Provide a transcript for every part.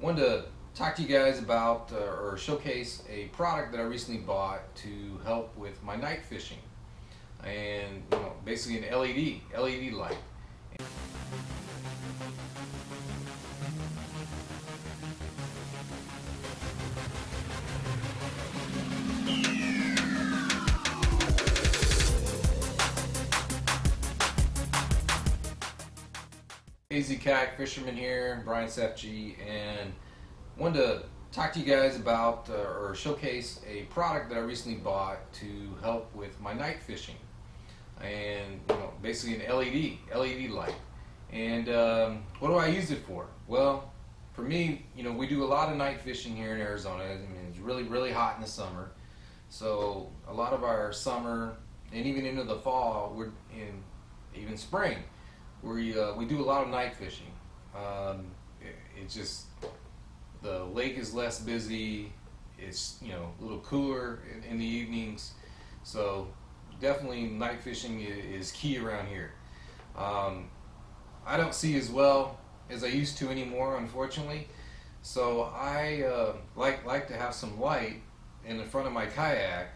wanted to talk to you guys about or showcase a product that I recently bought to help with my night fishing, and basically an LED light. Azkayakfisherman here, Brian FG, and wanted to talk to you guys about or showcase a product that I recently bought to help with my night fishing, and basically an LED light. And what do I use it for? Well, for me, we do a lot of night fishing here in Arizona. I mean, it's really hot in the summer, so a lot of our summer and even into the fall, we're in even spring. We do a lot of night fishing. It's just the lake is less busy. It's a little cooler in the evenings, so definitely night fishing is key around here. I don't see as well as I used to anymore, unfortunately. So I like to have some light in the front of my kayak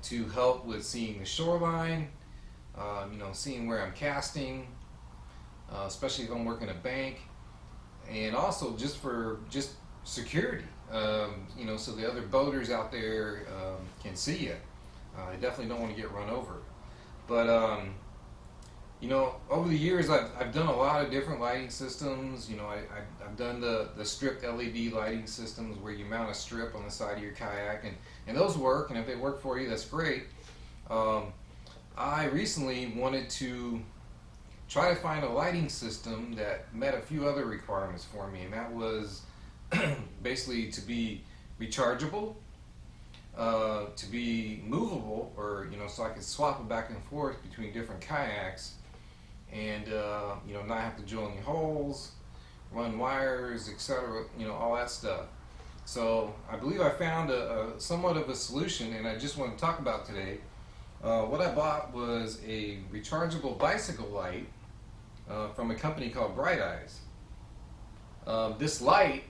to help with seeing the shoreline, seeing where I'm casting. Especially if I'm working a bank, and also just for security, so the other boaters out there can see you. I definitely don't want to get run over. But over the years I've done a lot of different lighting systems. I've done the stripped LED lighting systems where you mount a strip on the side of your kayak, and those work, and if they work for you, that's great. I recently wanted to try to find a lighting system that met a few other requirements for me, and that was basically to be rechargeable, to be movable, or so I could swap it back and forth between different kayaks, and not have to drill any holes, run wires, etc. All that stuff. So I believe I found a somewhat of a solution, and I just want to talk about today. What I bought was a rechargeable bicycle light from a company called Bright Eyes. This light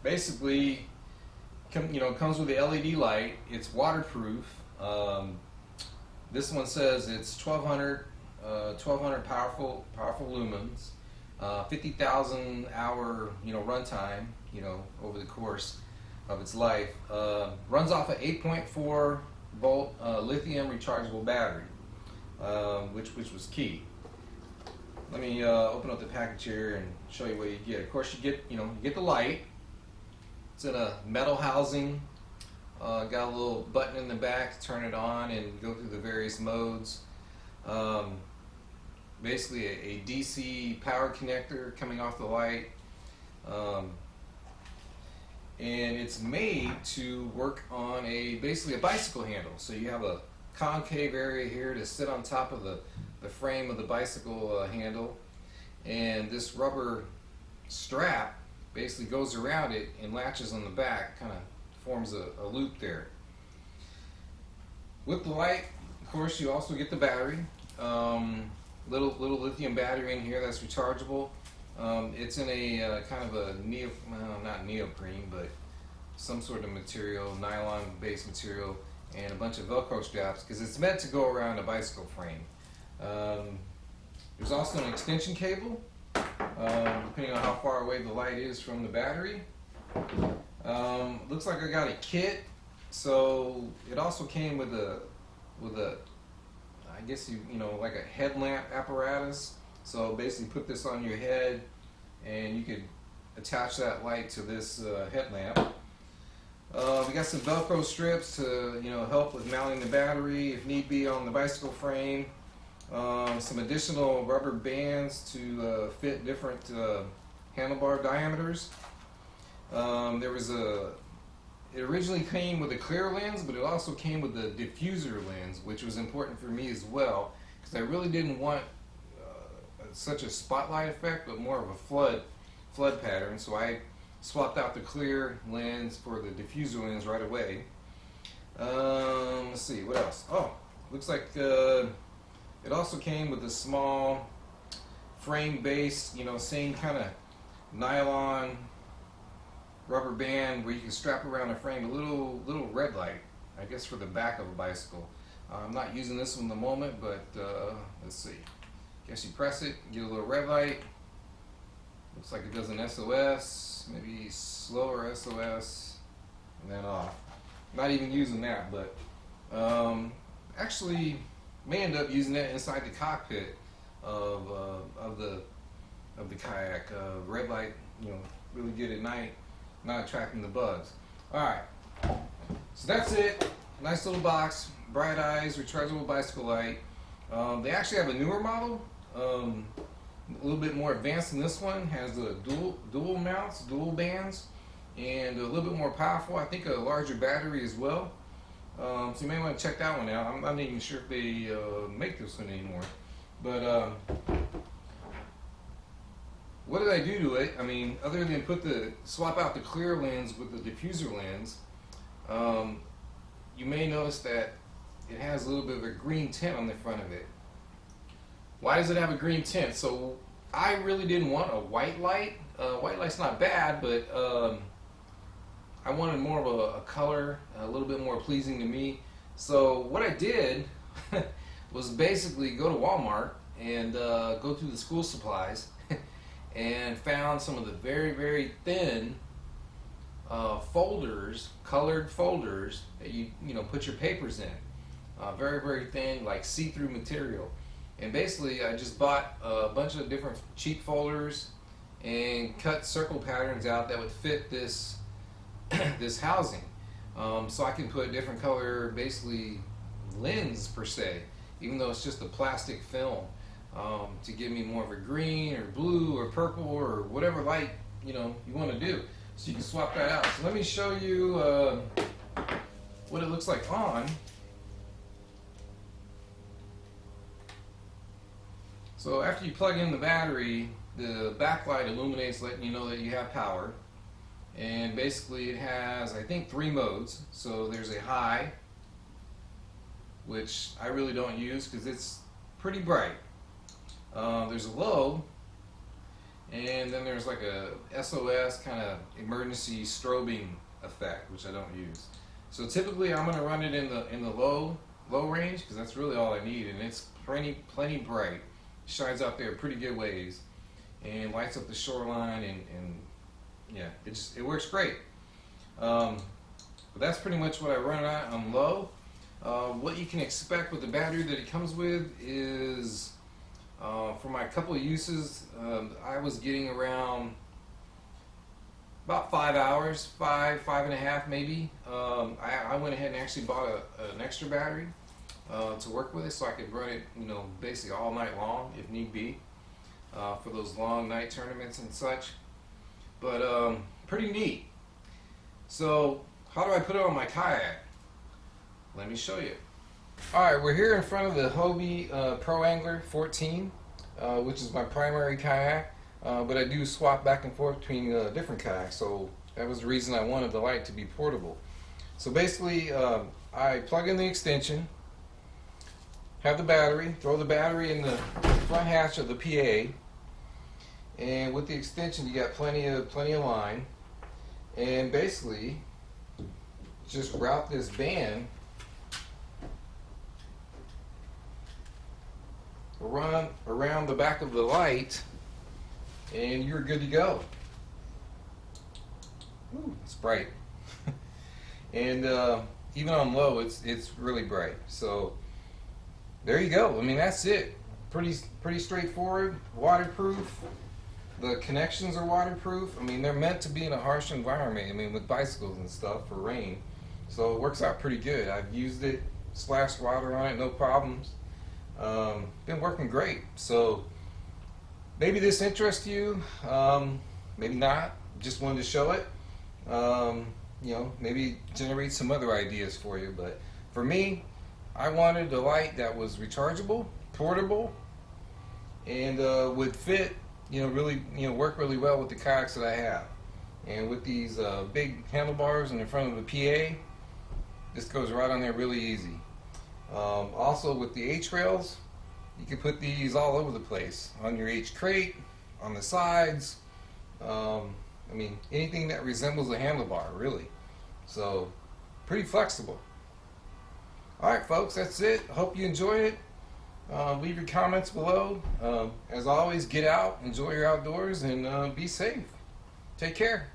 basically comes with the LED light. It's waterproof. This one says it's 1200 powerful lumens, 50,000 hour runtime over the course of its life. Runs off an 8.4 volt lithium rechargeable battery, which was key. Let me open up the package here and show you what you get. Of course, you get the light. It's in a metal housing. Got a little button in the back to turn it on and go through the various modes. Basically, a DC power connector coming off the light, and it's made to work on basically a bicycle handle. So you have a concave area here to sit on top of the frame of the bicycle handle, and this rubber strap basically goes around it and latches on the back, kind of forms a loop there. With the light, of course, you also get the battery, little lithium battery in here that's rechargeable. It's in a kind of a not neoprene, but some sort of material, nylon based material, and a bunch of Velcro straps, because it's meant to go around a bicycle frame. There's also an extension cable, depending on how far away the light is from the battery. Looks like I got a kit, so it also came with a I guess like a headlamp apparatus. So basically put this on your head and you could attach that light to this headlamp. We got some Velcro strips to help with mounting the battery if need be on the bicycle frame. Some additional rubber bands to fit different handlebar diameters. It originally came with a clear lens, but it also came with a diffuser lens, which was important for me as well, because I really didn't want such a spotlight effect, but more of a flood pattern. So I swapped out the clear lens for the diffuser lens right away. Let's see, what else? Oh, looks like it also came with a small frame base, same kind of nylon rubber band where you can strap around the frame a little red light, I guess for the back of a bicycle. I'm not using this one at the moment, but let's see. Guess you press it, get a little red light. Looks like it does an SOS, maybe slower SOS, and then off. Not even using that, but actually may end up using that inside the cockpit of the kayak. Red light, really good at night, not attracting the bugs. All right, so that's it. Nice little box, bright eyes, rechargeable bicycle light. They actually have a newer model, a little bit more advanced than this one. Has the dual mounts, dual bands, and a little bit more powerful. I think a larger battery as well. So you may want to check that one out. I'm not even sure if they make this one anymore. But what did I do to it? I mean, other than swap out the clear lens with the diffuser lens, you may notice that it has a little bit of a green tint on the front of it. Why does it have a green tint? So I really didn't want a white light. White light's not bad, but I wanted more of a color, a little bit more pleasing to me. So what I did was basically go to Walmart and go through the school supplies and found some of the very, very thin folders, colored folders that you put your papers in. Very, very thin, like see-through material. And basically I just bought a bunch of different cheap folders and cut circle patterns out that would fit this this housing. So I can put a different color, basically lens per se, even though it's just a plastic film, to give me more of a green or blue or purple or whatever light you want to do. So you can swap that out. So let me show you what it looks like on. So after you plug in the battery, the backlight illuminates, letting you know that you have power. And basically it has, I think, 3 modes. So there's a high, which I really don't use because it's pretty bright. There's a low, and then there's like a SOS kind of emergency strobing effect, which I don't use. So typically I'm going to run it in the low range because that's really all I need, and it's plenty bright. Shines out there pretty good ways and lights up the shoreline, and yeah, it works great. But that's pretty much what I run it on low. What you can expect with the battery that it comes with is, for my couple of uses, I was getting around about 5 hours, five and a half maybe. I went ahead and actually bought an extra battery to work with it, so I could run it, basically all night long if need be, for those long night tournaments and such. But pretty neat. So how do I put it on my kayak? Let me show you. Alright, we're here in front of the Hobie Pro Angler 14, which is my primary kayak, but I do swap back and forth between different kayaks, so that was the reason I wanted the light to be portable. So basically, I plug in the extension, have the battery, throw the battery in the front hatch of the PA, and with the extension you got plenty of line, and basically just route this band around the back of the light, and you're good to go. Ooh, it's bright. And even on low, it's really bright. So there you go. I mean, that's it. Pretty straightforward. Waterproof. The connections are waterproof. I mean, they're meant to be in a harsh environment. I mean, with bicycles and stuff for rain. So it works out pretty good. I've used it, splashed water on it, no problems. Been working great. So maybe this interests you. Maybe not. Just wanted to show it. Maybe generate some other ideas for you. But for me, I wanted a light that was rechargeable, portable, and would fit, really, work really well with the kayaks that I have. And with these big handlebars in the front of the PA, this goes right on there really easy. Also with the H rails, you can put these all over the place, on your H crate, on the sides, I mean, anything that resembles a handlebar, really. So, pretty flexible. Alright folks, that's it. Hope you enjoyed it. Leave your comments below. As always, get out, enjoy your outdoors, and be safe. Take care.